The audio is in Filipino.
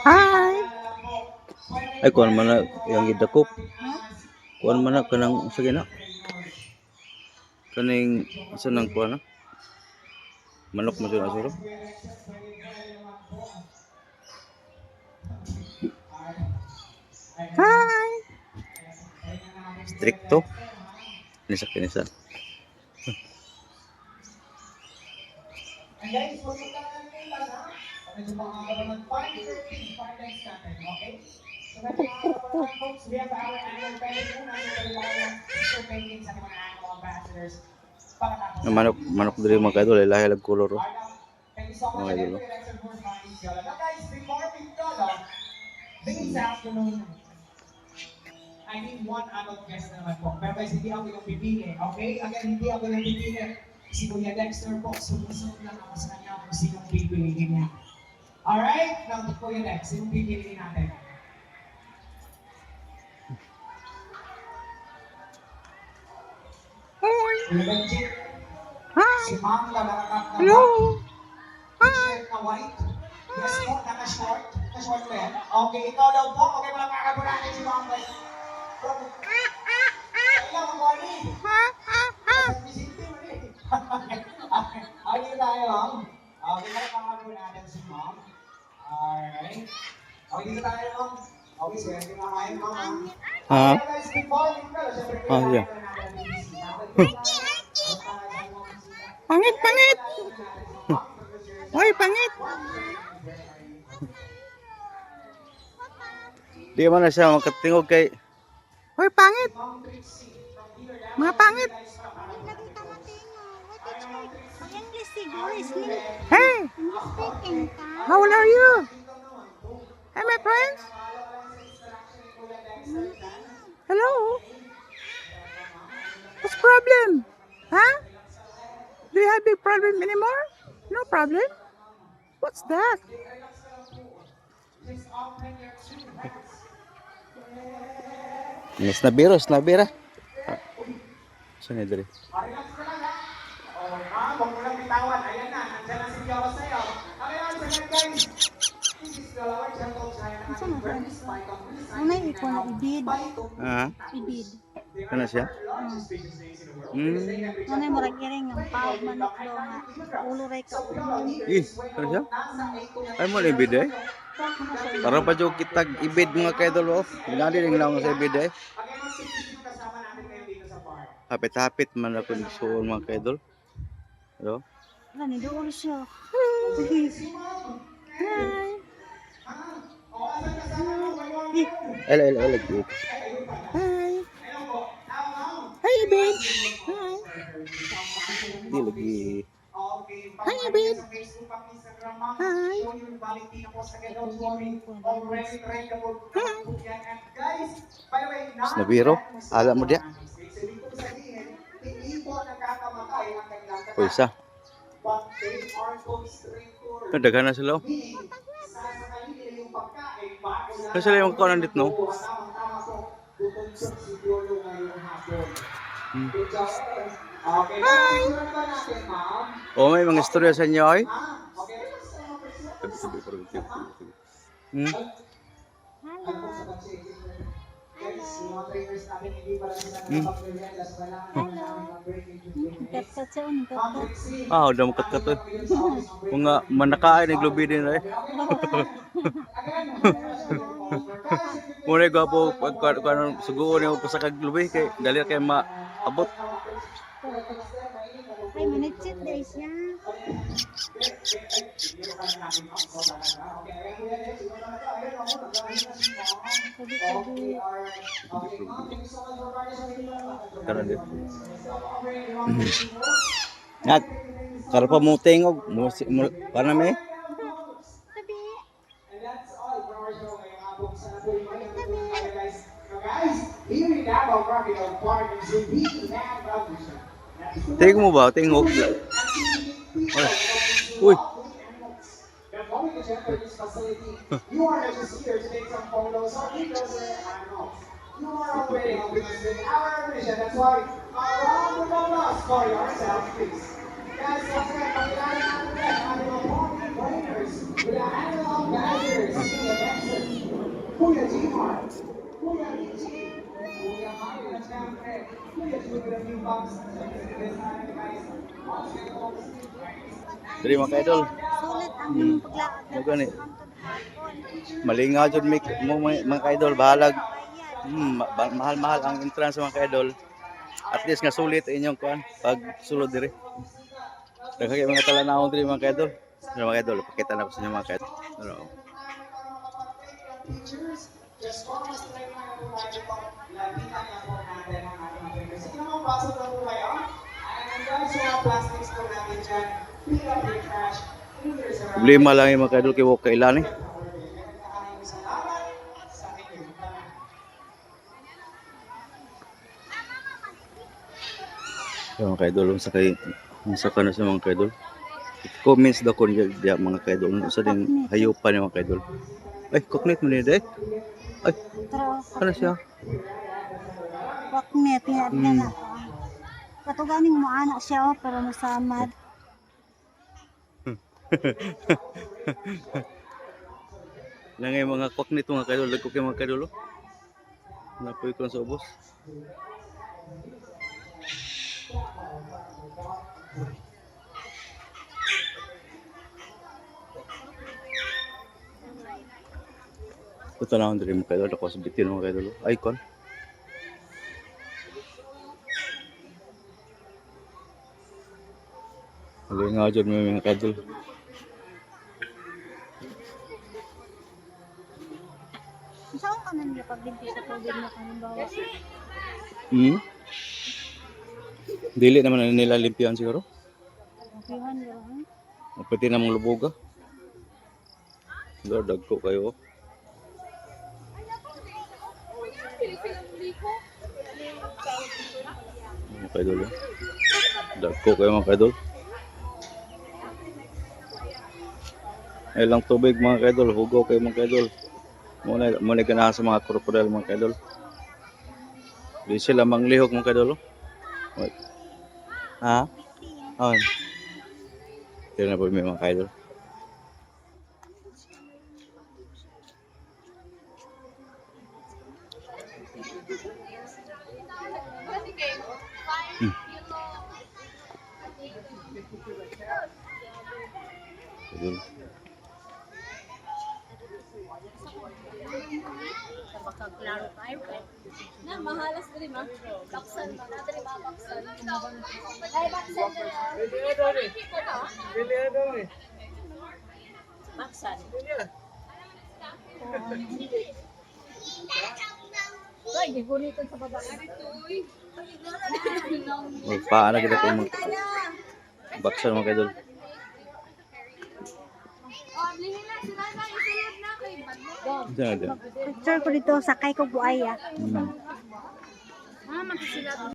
Hi. Ay, kuan man na yang gidakop. Kuan man na kanang sige na. Kaning asa nang kuan na? Manok mo siya asuro. Hi. Stricto. Nisa kinisa. Manok manok diri mga idol lahi lag kolor oh. Mga idol. I need one adult guest naman po. Pero guys, hindi ako yung pipili. Okay? Again, hindi ako yung pipili. Si Kuya Dexter po, sumusunod lang ako sa kanya kung sinong pipiliin niya. Alright? Now, Kuya Dex, sinong pipiliin natin? Hi. Kuya Benji, Hi. si Ma'am Lalarakak na Hello. t-shirt na white. Yes po, naka-short. Naka-short ba yan? Okay, ikaw daw po. Okay, walang kakabulanin si Ma'am. Kailan mo, Bonnie? Okay tayo, Ma'am. Okay, walang natin si Ma'am. Alright. Okay, dito tayo, Ma'am. Okay, swerte na kayo, Ma'am. Ha? Okay, guys, before we go, syempre, Yeah. Pangit, pangit. Hoy, pangit. Di man na siya makatingog kay Hoy, pangit. Mga pangit. Hey. How old are you? Hey, my friends. Hello. What's the problem? Huh? Do you have big problem anymore? No problem. What's that? snabira. Saan na diri? Huwag mo lang bitawan. Ayan na, nandiyan na si Jawa sa'yo. Ayan, sagad guys. This is the Lord, gentle child. Unay iko na ibid. Ha? Ibid. Kana siya? Unay murag iring ang pawag manok do nga ulo ray ka ulo. Kana siya? Ay mo ibid eh. Para pa jo kitag ibid mga kaidol oh. Ginali ring lang sa ibid eh. Hapit-hapit man ako nigsuon mga kaidol. Hello? Gani do ulo siya. Hi. Ela. Hi. Hi, babe. Hi. Di lagi. Hi, babe. Hi. Snabiro. Ala mo dia. O isa. Daghan na sila. Ano sila yung kaunan dito no? Hi. Oh, may mga istorya sa inyo ay? Kat sa uning kat. Ah, udah makat kat. Mga manakain ng lubi din ay. Muna gwapo pag suguon niyo pa sa kaglubi kay dali kay maabot. Ay manitsit day siya. Karon din. Ngat karo pa mo tingog mo para me. Tingog mo ba? Tingog. Uy. You are just here to take some photos or videos of animals. You are already helping us with our mission. That's why a round of applause for yourself, please. Kuya G-Mar, Kuya Richie, Kuya Mario, at syempre, Kuya Junior New Box, Diri mga kaidol. Sulit ang imong paglakad Mo gani. hangtod hapon. Malingaw jud mo mga kaidol bahalag. Bayan. Mahal-mahal ang entrance mga kaidol. At least nga sulit inyong kuan pag sulod diri. Daghang mga talanawon diri mga kaidol. Ano mga kaidol, pakita na ko sa inyo mga kaidol. Ano. teachers, just one more slide na po tayo po. Lapitan na po natin ang ating papers. Sige naman, pasok na po kayo. And guys, yung mga plastics po natin dyan, pick up your trash. Cleaners around. Problema lang yung mga kaidol kay wa kailan eh. Salamat sa inyo. Yung mga kaidol sa kano sa mga kaidol. Comments daw ko niya mga kaidol. Sa din hayupan yung mga kaidol. Ay, coconut mo niya dek. Ay, Pero ano siya? waknet nga na to. Katuganing mo anak siya pero nasamad. Langay mga coconut mga kaidol. Lagko kayo mga kaidol. Napoy ko sa ubos. Ito na ako mga kaidol. Ako sa bitin mga kaidol. Icon. Hali nga dyan mga kaidol. Saan ka na nila pagbinti sa tubig na kanimbawa? Dili naman nila limpian siguro. Pihan lang. Pwede namang lubuga. Siguro dagko kayo. Mga kaidol. Dagko kayo mga kaidol. Ay lang tubig mga kaidol. Hugo kayo mga kaidol. Muna ganahan sa mga krokodil mga kaidol. Di sila manglihok mga kaidol. Wait. Ha? On. Tira na po may mga kaidol. Kaidol. Na mahalas diri ma. Baksan ba na diri ma baksan. Ay baksan diri. Baksan. Ay, gigunitan sa baba. Paano kita kung baksan mga kaidol. Oh, lihin na sila na isulod na kay Badlo. Diyan. Picture ko dito sakay ko buaya. Ah, magsisilap.